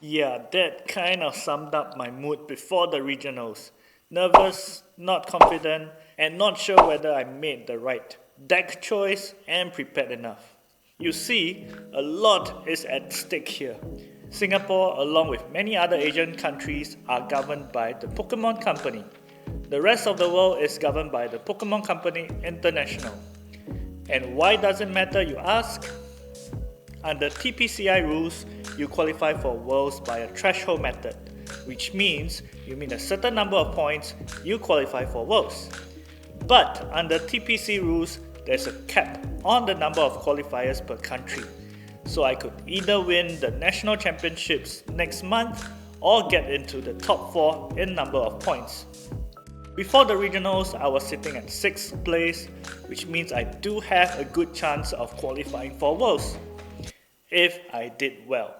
Yeah, that kind of summed up my mood before the regionals. Nervous, not confident, and not sure whether I made the right deck choice and prepared enough. You see, a lot is at stake here. Singapore, along with many other Asian countries, are governed by the Pokemon Company. The rest of the world is governed by the Pokemon Company International. And why does it matter, you ask? Under TPCI rules, you qualify for Worlds by a threshold method, which means you meet a certain number of points, you qualify for Worlds. But under TPC rules, there's a cap on the number of qualifiers per country. So I could either win the national championships next month or get into the top 4 in number of points. Before the regionals, I was sitting at 6th place, which means I do have a good chance of qualifying for Worlds if I did well.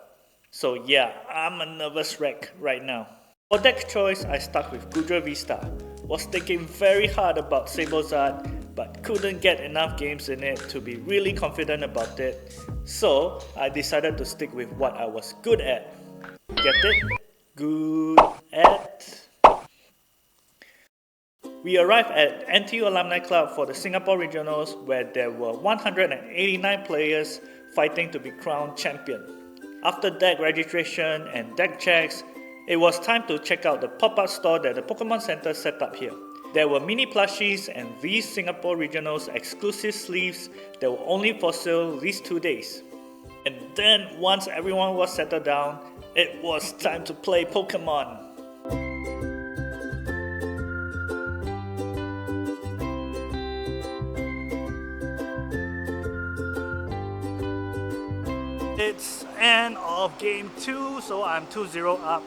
So yeah, I'm a nervous wreck right now. For deck choice, I stuck with Goodra V-Star. Was thinking very hard about Sablezard, but couldn't get enough games in it to be really confident about it. So I decided to stick with what I was good at. Get it? Good at. We arrived at NTU Alumni Club for the Singapore Regionals, where there were 189 players fighting to be crowned champion. After deck registration and deck checks, it was time to check out the pop-up store that the Pokemon Center set up here. There were mini plushies and these Singapore Regionals exclusive sleeves that were only for sale these 2 days. And then once everyone was settled down, it was time to play Pokemon. It's end of game 2, so I'm 2-0 up.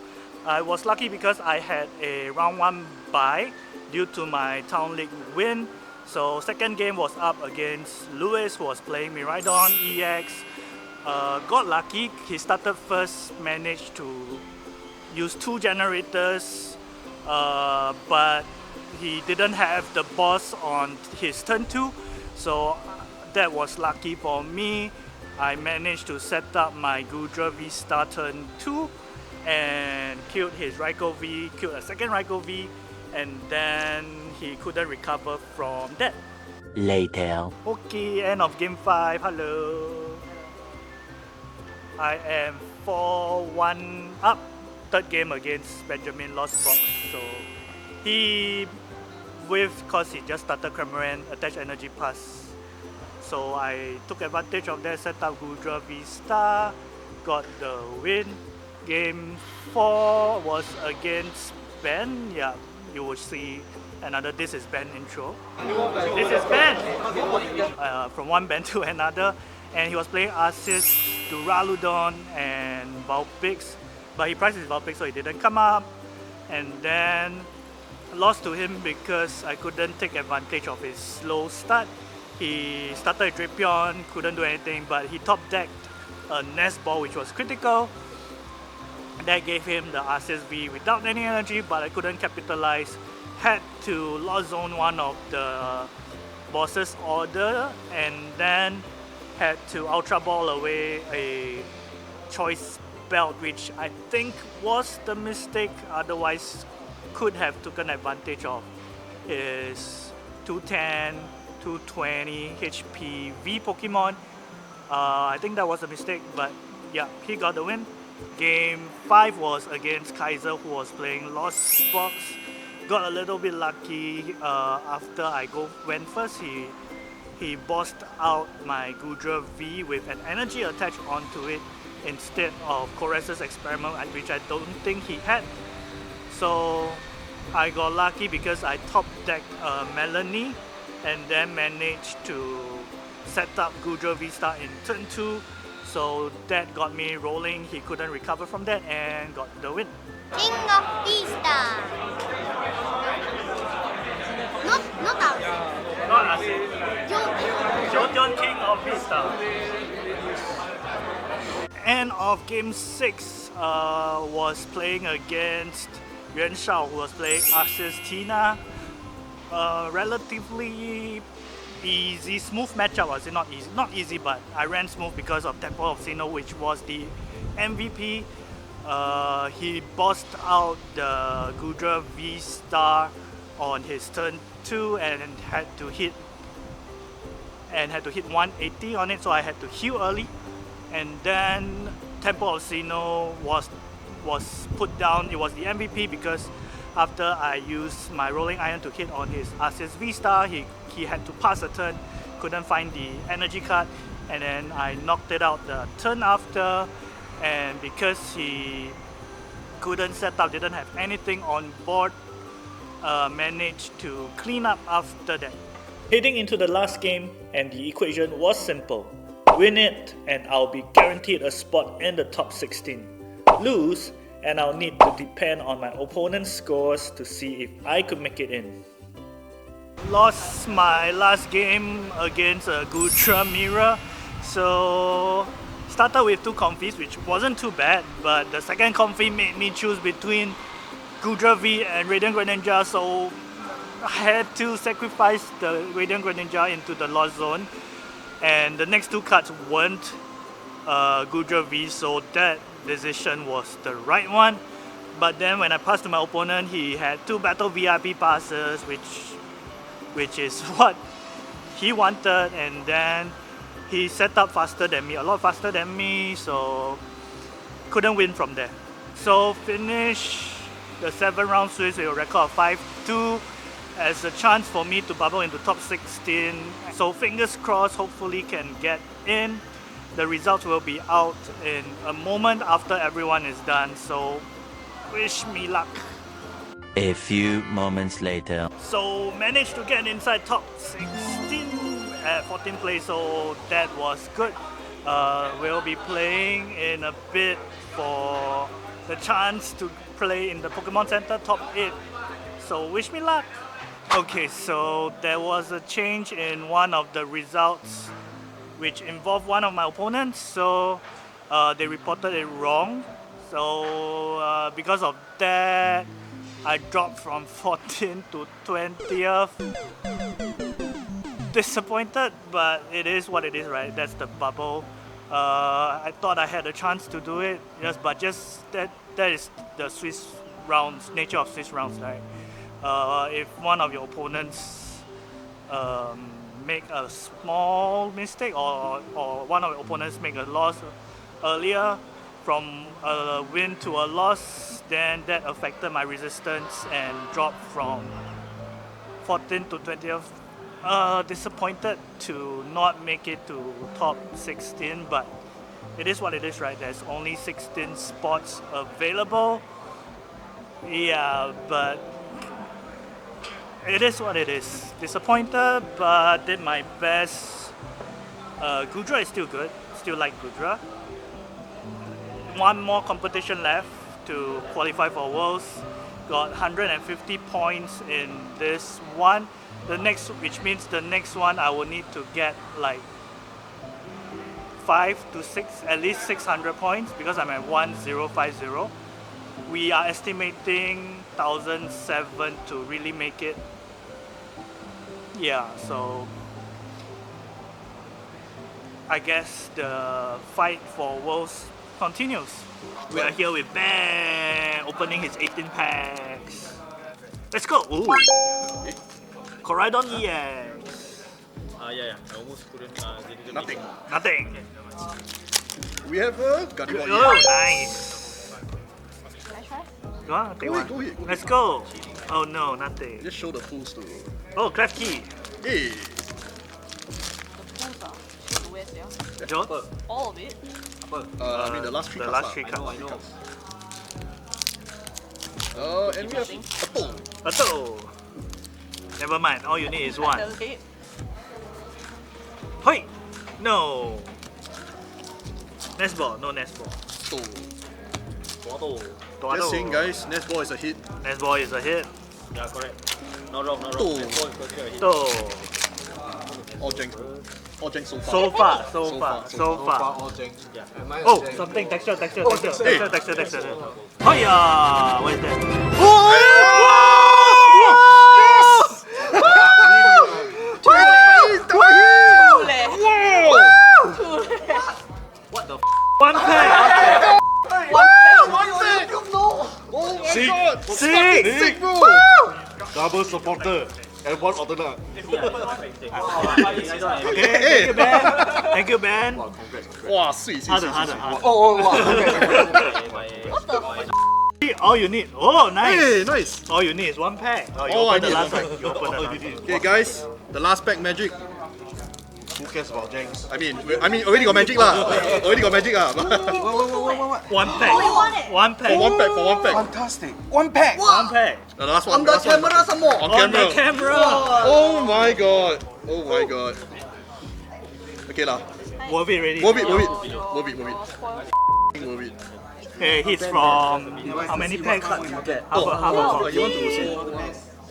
I was lucky because I had a round 1 bye due to my Town League win. So second game was up against Lewis, who was playing Miraidon EX. Got lucky, he started first, managed to use 2 generators, but he didn't have the boss on his turn 2. So that was lucky for me. I managed to set up my Goodra V-Star turn 2 and killed his Raikou V, killed a second Raikou V, and then he couldn't recover from that. Later. Okay, end of game 5, hello. I am 4-1 up, third game against Benjamin Lost Box. So he whiffed because he just started Cramorant, attached energy pass. So I took advantage of that, set up Goodra V-Star, got the win. Game 4 was against Ben. Yeah, you will see another This Is Ben intro. This is Ben! From one Ben to another. And he was playing Arceus, Duraludon, and Vulpix. But he priced his Vulpix so he didn't come up. And then lost to him because I couldn't take advantage of his slow start. He started a Drapion, couldn't do anything, but he top decked a Nest Ball, which was critical. That gave him the Arceus V without any energy, but I couldn't capitalize. Had to Lost Zone one of the boss's order, and then had to Ultra Ball away a Choice Belt, which I think was the mistake, otherwise could have taken advantage of his 210, 220 HP V Pokemon. I think that was a mistake, but yeah, he got the win. Game 5 was against Kaiser, who was playing Lost Box. Got a little bit lucky after I went first. He bossed out my Goodra V with an energy attached onto it instead of Coruscant's Experiment, which I don't think he had. So I got lucky because I top decked Melanie and then managed to set up Goodra V-Star in turn 2. So that got me rolling. He couldn't recover from that and got the win. King of V-Star. Not Arceus. Not Arceus. Jolteon King of V-Star. End of game 6 was playing against Yuan Shao, who was playing Arceus Tina. Relatively easy, smooth matchup. Was it not easy? Not easy, but I ran smooth because of Temple of Sinnoh, which was the MVP. he bossed out the Gudra V-Star on his turn 2 and had to hit 180 on it, so I had to heal early. And then Temple of Sinnoh was put down. It was the MVP because after I used my Rolling Iron to hit on his Arceus V-Star, he had to pass a turn, couldn't find the energy card, and then I knocked it out the turn after, and because he couldn't set up, didn't have anything on board, managed to clean up after that. Heading into the last game, and the equation was simple. Win it and I'll be guaranteed a spot in the top 16. Lose and I'll need to depend on my opponent's scores to see if I could make it in. Lost my last game against a Gudra Mirror, so started with 2 confis, which wasn't too bad, but the second confi made me choose between Gudra V and Radiant Greninja, so I had to sacrifice the Radiant Greninja into the Lost Zone, and the next 2 cards weren't Gudra V, so that decision was the right one. But then when I passed to my opponent, he had 2 Battle VIP passes, which is what he wanted, and then he set up faster than me, a lot faster than me, so couldn't win from there. So finish the 7 round Swiss with a record of 5-2 as a chance for me to bubble into top 16. So fingers crossed, hopefully can get in. The results will be out in a moment after everyone is done, so wish me luck. A few moments later. So managed to get inside top 16 at 14th place, so that was good. We'll be playing in a bit for the chance to play in the Pokemon Center top 8. So wish me luck. Okay, so there was a change in one of the results which involved one of my opponents, so they reported it wrong. So because of that, I dropped from 14th to 20th. Disappointed, but it is what it is, right? That's the bubble. I thought I had a chance to do it, yes, but just that is the Swiss rounds, nature of Swiss rounds, right? If one of your opponents make a small mistake, or one of your opponents make a loss earlier from a win to a loss, then that affected my resistance and dropped from 14th to 20th. Disappointed to not make it to top 16, but it is what it is, right? There's only 16 spots available. Yeah, but it is what it is. Disappointed, but did my best. Gudra is still good. Still like Gudra. One more competition left to qualify for Worlds. Got 150 points in this one. Which means the next one I will need to get like 5 to 6, at least 600 points because I'm at 1050. We are estimating 1007 to really make it. Yeah, so I guess the fight for Worlds continues. We are here with Ben opening his 18 packs. Let's go! Ooh. Koraidon EX. Yeah. I almost couldn't. Nothing. Nothing. We have a Gardevoir. Oh, nice. Go on, take Go one. ahead, go ahead. Let's go. Oh no, nothing. Just show the fools to. Oh, Clef Key. Hey. John? All of it. I mean the last 3 the cards. last 3 cards. And we have Apple. Atto. Never mind, all you need is one. Hoi! No! Nestball, no Nestball. So, Toado. just saying guys, Nestball is a hit. Nestball is a hit. Yeah, correct. Not wrong. Oh. That's all considered a hit. To. All Jenks so far. So far. all Jenks. Yeah. Oh, something, texture. Hey. Oh yeah! What is that? What the One pack! first supporter and one alternate. Okay, thank you, Ben. Thank you, Ben. Wow, sweet, sweet, sweet, Harder. sweet. Oh, wow. All you need. Oh, nice. Hey, nice. All you need is one pack. Oh, you Oh, I open the need last one one. pack. You open the last one. Okay, guys, the last pack magic. Who cares about Jenks? I mean, already got magic lah. Already got magic lah. What? One pack. One pack. For one pack. Fantastic. One pack. One pack. The last one. On the last one. camera some more. On On the camera. camera. Oh my god. Oh my god. Okay lah. Worth it already. Worth it. Hey, hits from how many packs? Half a Oh, box. you want to see?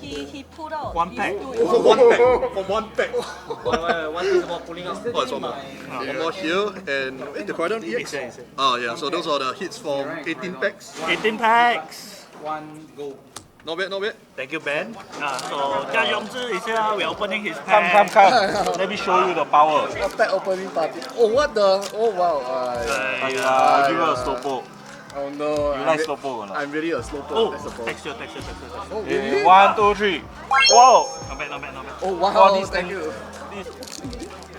He pulled out. One pack. For one pack. For one pack. One is more pulling out. Oh, it's one more. One more here and the Cordon EX. Oh yeah, so those are the hits from 18 packs. 18 packs. Not bad, not bad. Thank you, Ben. So, 加融资一下, we're opening his pack. Let me show you the power. A pack opening party. Oh, what the? Oh, wow. I'll give you a slowpoke. Oh, no. You like slowpoke or not? I'm really a slowpoke. Oh, That's the problem. texture. Oh, really? 1, 2, 3. Whoa! Not bad. Oh, wow. Oh, this Thank thing. you.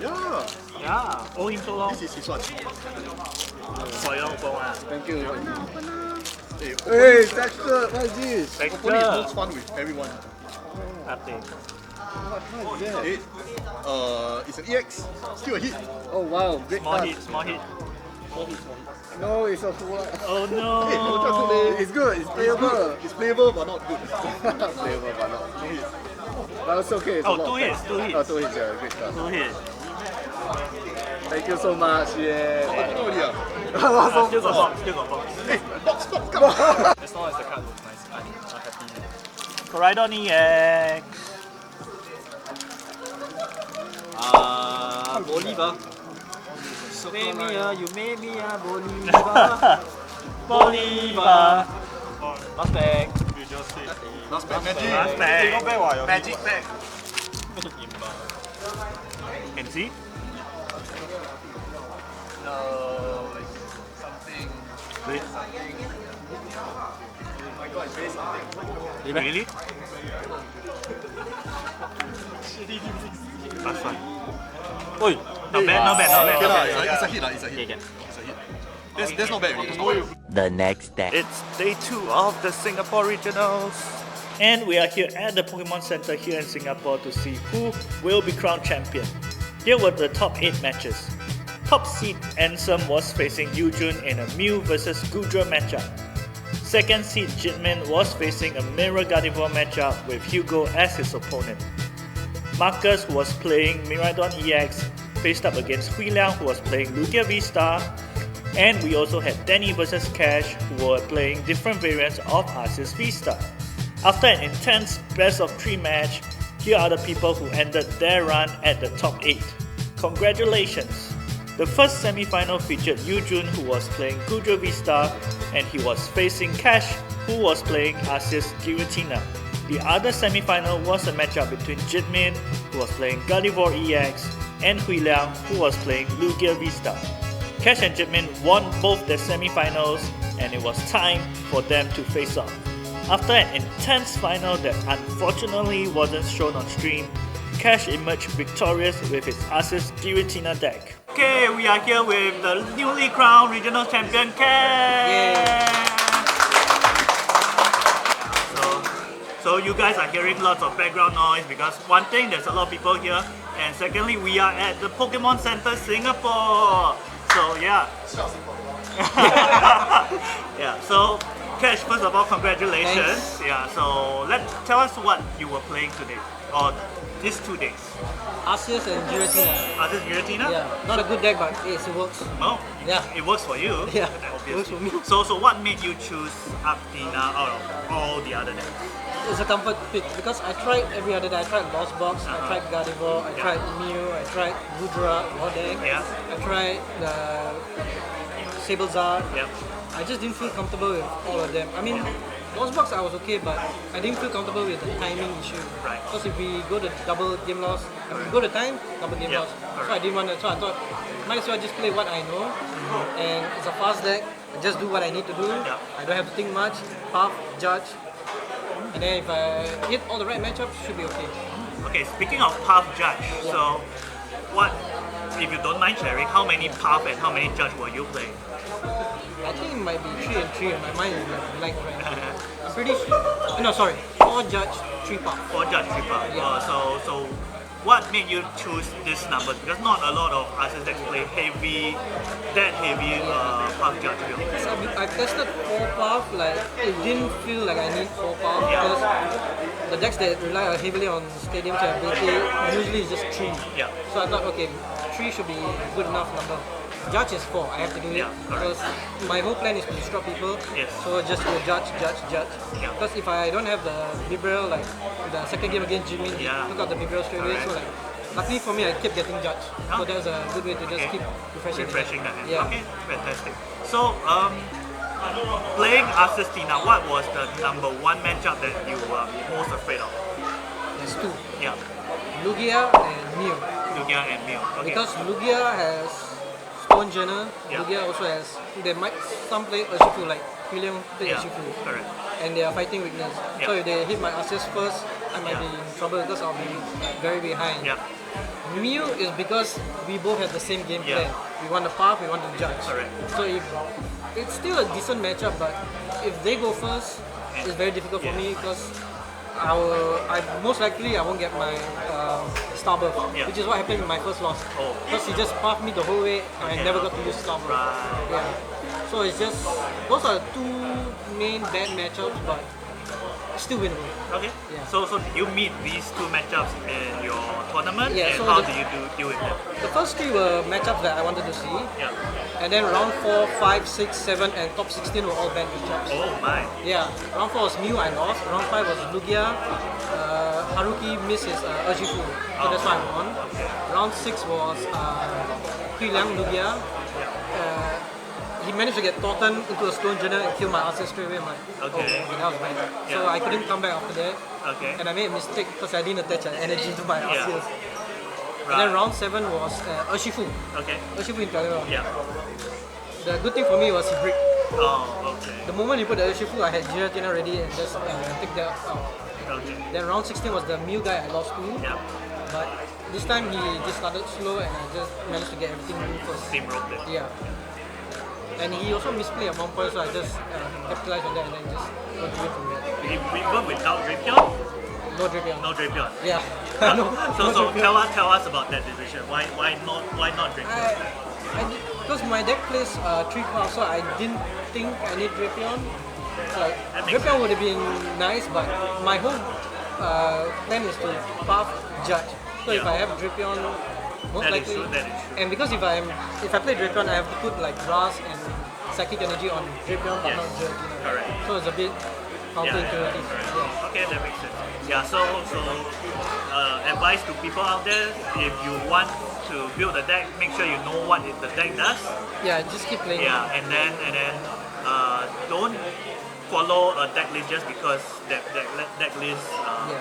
Yeah, Yeah, owe him so long. this is his one. For your open one. Thank you. Hey, Hey, texture. What is this? opening is Texture. most fun with everyone. Nothing. What is that? Hey, it's an EX. Still a hit. Oh, wow. Great Small card. hit. No, it's a full. Oh Hey, no no. chance today. It's good. It's playable. It's playable but not good. Playable, but not. But it's okay. It's a Oh, lot two of hits, packs. two hits. Oh, 2 hits. Yeah, great card. 2 hits. Thank you so much. Yeah. Oh, no idea. Still got box. Hey, box, come on. As long as the card looks nice, I'm happy. Coridon EX. Bolivar. Make me you make me a Bolivar. Bolivar. Last pack. Last pack magic. Last pack. Magic pack. Can you see? No, it's something. Wait. Really? Last one. Oi! Not bad. Okay lah, it's a hit lah. It's a hit. That's not bad. That's not bad. The next day. It's day 2 of the Singapore Regionals. And we are here at the Pokemon Center here in Singapore to see who will be crowned champion. Here were the top 8 matches. Top seed Ansem was facing Yujun in a Mew vs Gudra matchup. Second seed Jitmin was facing a Mirror Gardevoir matchup with Hugo as his opponent. Marcus, who was playing Miraidon EX, faced up against Hui Liang, who was playing Lugia V-Star. And we also had Danny vs Cash, who were playing different variants of Arceus V-Star. After an intense best of 3 match, here are the people who ended their run at the top 8. Congratulations! The first semi-final featured Yujun, who was playing Gudra V-Star, and he was facing Cash, who was playing Arceus Giratina. The other semi-final was a matchup between Jitmin, who was playing Gardevoir EX, and Hui Liang, who was playing Lugia V-Star. Cash and Jitmin won both their semi-finals, and it was time for them to face off. After an intense final that unfortunately wasn't shown on stream, Cash emerged victorious with his Arceus Giratina deck. Okay, we are here with the newly crowned regional champion, Cash! So you guys are hearing lots of background noise because one thing, there's a lot of people here, and secondly, we are at the Pokemon Center Singapore. So yeah. Yeah, so Cash, first of all, congratulations. Thanks. Yeah, so tell us what you were playing today, or these 2 days. Arceus and Giratina. Arceus Giratina? Yeah, not a good deck, but it works. No? Yeah. It works for you. Yeah, Obviously. it works for me. So what made you choose Aptina out of all the other decks? It's a comfort pick because I tried every other day. I tried Boss Box, I tried Gardevoir, I tried Mew, I tried Gudra, raw deck. Yeah. I tried the Sablezard. Yep. I just didn't feel comfortable with all of them. I mean, Boss Box I was okay, but I didn't feel comfortable with the timing issue. Right. Because if we go to double game loss, if we go to time, double game Yeah, loss. So I didn't want to. So I thought, might as well just play what I know, and it's a fast deck. I just do what I need to do. Yeah. I don't have to think much. Puff, judge. And then if I hit all the right matchups, should be okay. Okay, speaking of path judge, so what, if you don't mind sharing, how many path and how many judge will you play? I think it might be 3 and 3. My mind is like blank right now. I'm pretty sure. No, sorry. 4 judge, 3 path. 4 judge, 3 path. Yeah. So what made you choose this number? Because not a lot of artists that play heavy path judge build. So I tested 4 path, like it didn't feel like I need 4 path Yeah. because the decks that rely heavily on stadiums and ability usually is just 3. Yeah. So I thought, okay, 3 should be good enough number. Judge is 4, I have to do it Yeah, correct. because my whole plan is to disrupt people. Yes. So just go judge. Yeah. Because if I don't have the Bibrel, like the second game against Jimin, Yeah. took out the Bibrel straight away. So like, luckily for me, I kept getting judge. So that's a good way to just Okay. keep refreshing. Refreshing the hand. Yeah. Okay, fantastic. So playing Arceus Tina, what was the number 1 matchup that you were most afraid of? There's 2. Yeah, Lugia and Mew. Lugia and Mew. Okay. Because Lugia has Stone Journal, Yeah. Lugia also has, there might some play Urshifu like William play yeah, Urshifu, correct. and they are fighting weakness. Yeah. So if they hit my Arceus first, I might Yeah. be in trouble because I'll be very behind. Yeah, Mew is because we both have the same game Yeah. plan. We want the path, we want the judge. correct. So if it's still a decent matchup, but if they go first, it's very difficult for me because I most likely I won't get my star buff, Yeah. which is what happened in my first loss. Oh. Because he just buffed me the whole way and I Okay. never got to use star buff. Right. Yeah. So it's just those are the 2 main bad matchups, but still winnable. Okay. Yeah. So did you meet these 2 matchups in your tournament, Yeah, and so how the- do you deal with them? The first 3 were matchups that I wanted to see, Yeah. and then round 4, 5, 6, 7, and top 16 were all bad matchups. Oh my. Yeah, round 4 was Mew, I lost. Round 5 was Lugia. Haruki missed his Urshifu, so that's why I won. Round 6 was Hui Liang Lugia. He managed to get Torten into a Stone Journal and kill my Arceus straight away. I'm like, Okay. oh, that was bad. So Yeah. I couldn't come back after that. Okay. And I made a mistake because I didn't attach an energy to my Yeah. Arceus. And then Right. round 7 was Urshifu. Okay. Urshifu in Galera. Yeah. The good thing for me was he bricked. Oh, okay. The moment he put the Urshifu, I had Giratina ready and just take that out. Okay. Then round 16 was the Mew guy I lost to, Yeah. but this time he just started slow and I just managed to get everything first. Steamrolled it. Yeah. And he also misplayed at one point, so I just capitalized on that and then just got to win from there. Even without Drapion? No Drapion. No Drapion. Yeah. no, So no Drapion. tell us about that decision. Why not Drapion? Because my deck plays 3 paths, so I didn't think I need Drapion. Like, That makes Drapion would have been nice, but my whole plan is to path judge. So if Yeah. I have Drapion, most That is likely. true, that is true. And because if I play Drapion, I have to put like grass and psychic energy on Drapion, but Yes. not Giratina. Correct. So it's a bit counterintuitive. Yeah. Okay, that makes sense. Yeah, so advice to people out there, if you want to build a deck, make sure you know what the deck does. Yeah, just keep playing. Yeah, and then don't follow a deck list just because that deck list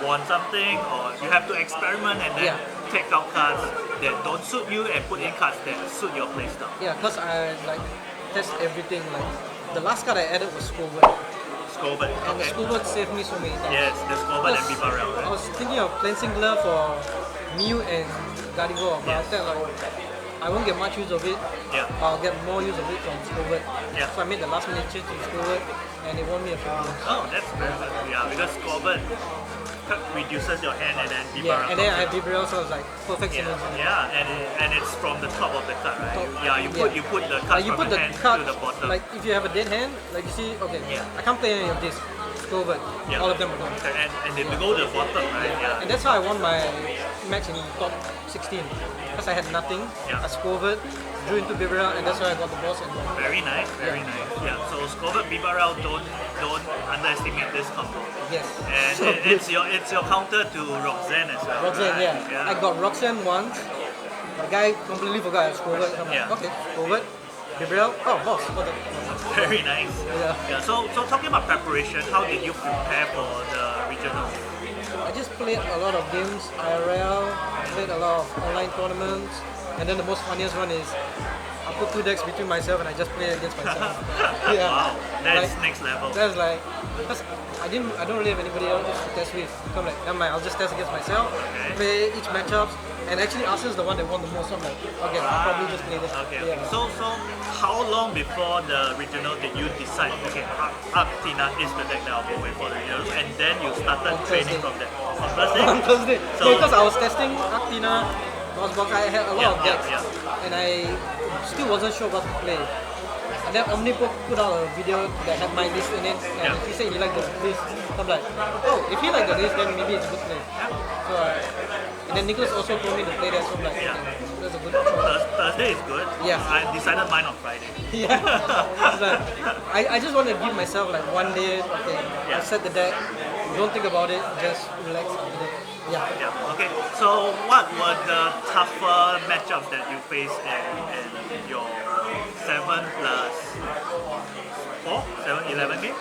won something, or you have to experiment and then Yeah. take out cards that don't suit you and put in cards that suit your playstyle. Yeah, because I like test everything. Like the last card I added was Scovet, Scovet, and the okay. Scovet saved me so many times. Yes, the Scovet and Plus, Bibarel, I right? was thinking of Cleansing Glove for Mew and Gardevoir, but I Yes. felt like I won't get much use of it. Yeah. I'll get more use of it from Scovet. Yeah. So I made the last minute change to Scovet, and it won me a few games. Oh, that's very good. Yeah, because Scovet reduces your hand and then Bibarel. Yeah, and then I comes had in. Bibarel, so I was like perfect Yeah, synergy. yeah, and it's from the top of the card, right? Top. Yeah, you put the cards you from put the the hand card, to the bottom. like if you have a dead hand, like you see, okay, Yeah. I can't play any of this. Scovet, Yeah. all of them are gone. and they go to the bottom, right? Yeah. And that's how I won my match in top 16. Because I had nothing. Yeah. I Scovet, drew into Bibarel, and that's why I got the boss and won. Very nice, very nice. Yeah. So Scovet Bibarel, don't underestimate this combo. Yes. And So good. it's your counter to Roxanne as well. Roxanne, right? yeah. I got Roxanne once. The guy completely forgot I had Scovet. I'm like, Yeah. okay, Scovet, Bibarel, oh, boss. Got it. Very nice. Yeah. Yeah. So talking about preparation, how did you prepare for the regional? I just played a lot of games, IRL, played a lot of online tournaments, and then the most funniest one is I put 2 decks between myself and I just play against myself. Yeah. Wow, that's Like, next level. That's like, because I don't really have anybody else to test with. So I'm like, never mind, I'll just test against myself, play each matchups, and actually Arceus is the one that won the most. So I'm like, okay, I'll probably just play this. Okay. Yeah. So how long before the regional did you decide? Okay, Arctina is the deck that I'll go with for the regionals, and then you started On training Thursday. from that. On Thursday. On Thursday. So- No, because I was testing Arctina, Box, I had a lot of decks, and I still wasn't sure what to play. And then Omnipoke put out a video that had my list in it, and he said he liked the list. So I'm like, oh, if he liked the list, then maybe it's a good play. So, and then Nicholas also told me to play that, so I'm like, okay, that's a good choice. Thursday is good. Yeah. I decided mine on Friday. Yeah. It's like, I just want to give myself like one day, okay, I set the deck, don't think about it, just relax after that. Yeah. Yeah. Okay. So what were the tougher matchups that you faced in your 7 plus 4, 7, 11 games?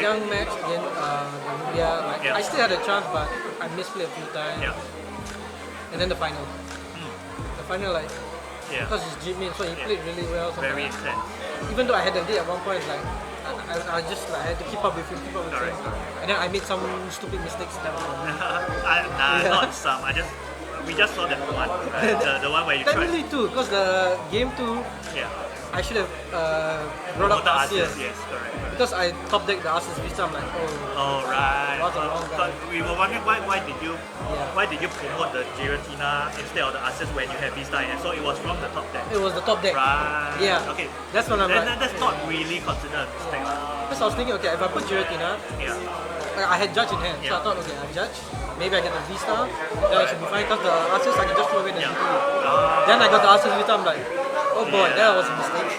Young match against Lugia, like Yeah. I still had a chance, but I misplayed a few times. Yeah. And then the final. The final, like, Yeah. because it's Jimin, so he played really well. So Very like, intense. even though I had the lead at one point, like I just like, I had to keep up with him, Correct. And then I made some stupid mistakes. That was Nah, not some. We just saw that one. Right? the one where you tried. technically two, because the game 2, Yeah. I should have brought up the Arceus, Arceus. yes, correct. Because I top decked the Arceus Vista, I'm like, oh, Oh right. That's a long But guy. we were wondering why did you Yeah. why did you promote the Giratina instead of the Arceus when you have Vista and so it was from the top deck. it was the top deck. Right. Yeah. Okay. That's when I'm Then like, that's not really considered a mistake. because I was thinking, okay, if I put Giratina, Yeah. I had Judge in hand, so Yeah. I thought, okay, I Judge, maybe I get the Vista, then I should be fine, because the Arceus I can just throw away the Yeah. GP. Then I got the Arceus Vista, I'm like, oh boy, Yeah. that was a mistake.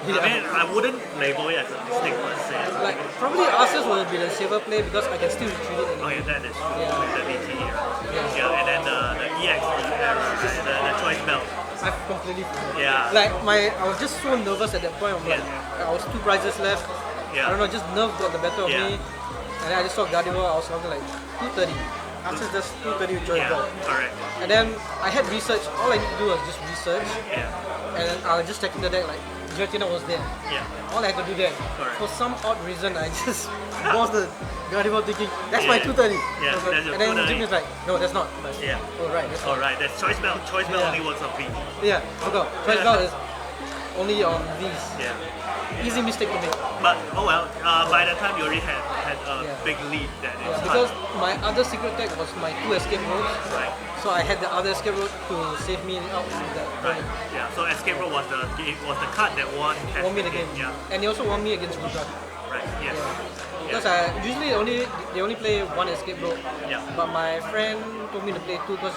I mean, I wouldn't label it as a mistake per se. Like, probably Arceus will be the safer play because I can still retrieve it Oh anyway. yeah, that is true. Yeah. With the VT era. Yeah. Yeah, and then the EX era, right? the choice belt. I completely forgot. Yeah. Like, I was just so nervous at that point, I'm like, I was 2 prizes left, Yeah. I don't know, just nerve got the better of Yeah. me, and then I just saw Gardevoir, I was something like 230. Arceus just 230 with choice Yeah, belt. correct. And then I had research, all I need to do was just research, Yeah. and then I was just checking the deck, like, Giratina was there. Yeah. All I had to do there. Correct. For some odd reason, I just lost the Gardevoir thinking, that's my Yeah. 230. Yeah, I was like- that's your and then 230. Jimmy's like, no, that's not. Like, Yeah. oh, right, that's All right, that's choice belt. Choice belt Yeah. only works on V. Yeah, forgot. Choice belt is only on these. Yeah. Easy mistake to make. But oh well, by that time you already had a Yeah. big lead that Yeah, it's because hard. my other secret deck was my 2 escape roads. Right. So I had the other escape road to save me out from that. Right. Yeah. So Escape Road was the card that won. Won me the game. Yeah. And he also won me against Gudra. Right. Yes. Because usually they only play 1 escape road. Yeah. But my friend told me to play 2 because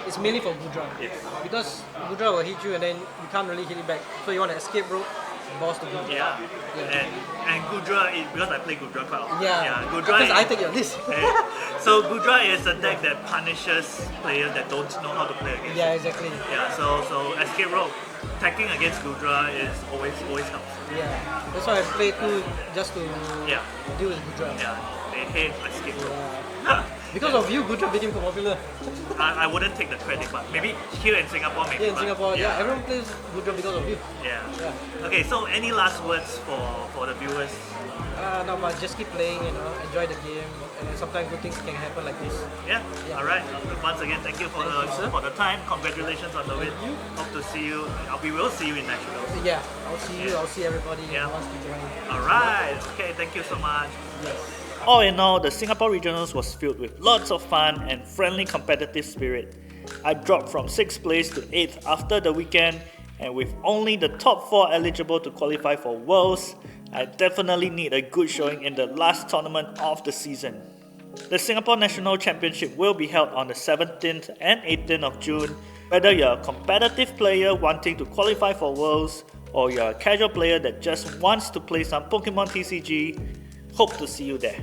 it's mainly for Gudra. Yes. Because Gudra will hit you and then you can't really hit it back. So you want to escape road, boss to Gudra. Yeah. And Gudra is because I play Gudra quite often. Yeah. Gudra Because is, I take your list. so Gudra is a deck that punishes players that don't know how to play against. Yeah, exactly. Yeah. So Escape Road, attacking against Gudra is always helps. Yeah. That's why I play 2 just to Yeah. deal with Gudra. Yeah. They hate Escape Road. Because of you, Gudra became popular. I wouldn't take the credit, but maybe here in Singapore, maybe. Here in but Singapore, yeah, everyone plays Gudra because of you. Yeah. Yeah. Okay, so any last words for the viewers? No, but just keep playing, enjoy the game, and then sometimes good things can happen like this. Yeah. Yeah. All right. Once again, thank you for the time. Congratulations on the win. you. Hope to see you. We will see you in nationals. Yeah, I'll see you, Yeah. I'll see everybody Yeah. who wants to join. All right. Okay. Thank you so much. Yes. All in all, the Singapore Regionals was filled with lots of fun and friendly competitive spirit. I dropped from 6th place to 8th after the weekend, and with only the top 4 eligible to qualify for Worlds, I definitely need a good showing in the last tournament of the season. The Singapore National Championship will be held on the 17th and 18th of June. Whether you're a competitive player wanting to qualify for Worlds, or you're a casual player that just wants to play some Pokemon TCG, hope to see you there.